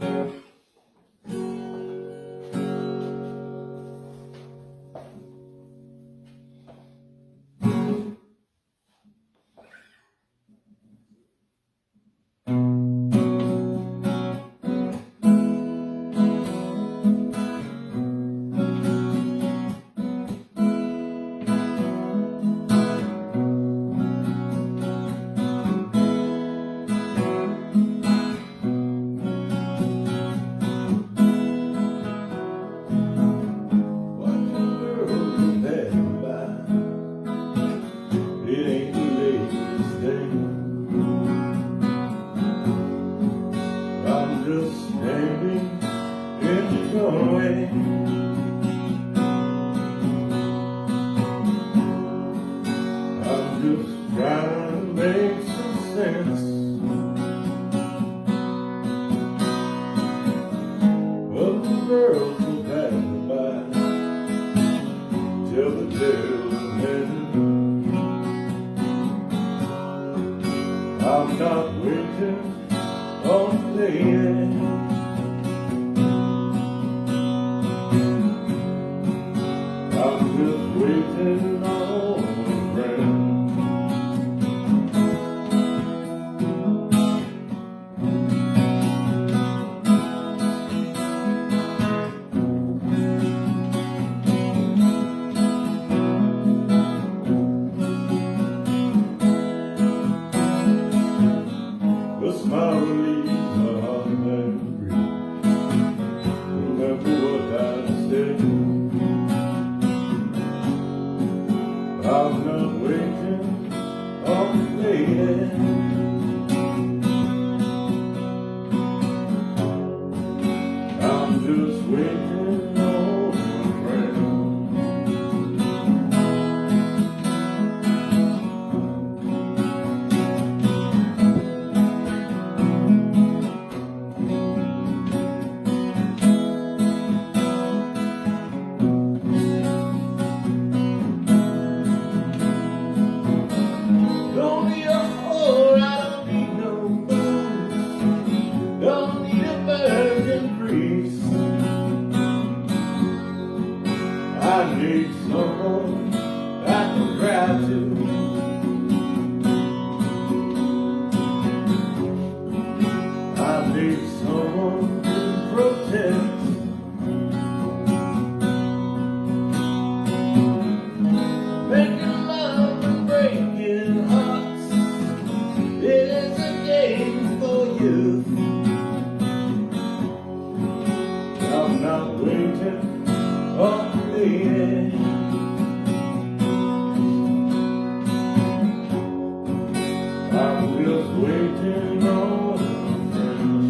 I'm just trying to make some sense of the girls who pass me by till the day's ended. I'm not waiting on the lady. I'm just waiting on a friend. The smile relieves my heart and breathe. Remember what I said. I'm not waiting on the lady. I'm just waiting on a friend. Don't need a whore, I don't need no booze. Don't need a virgin priest. I need someone I can cry to. I need someone to protect. Making love and breaking hearts is a game for youth. I'm not waiting on the lady. I'm just waiting on a friend.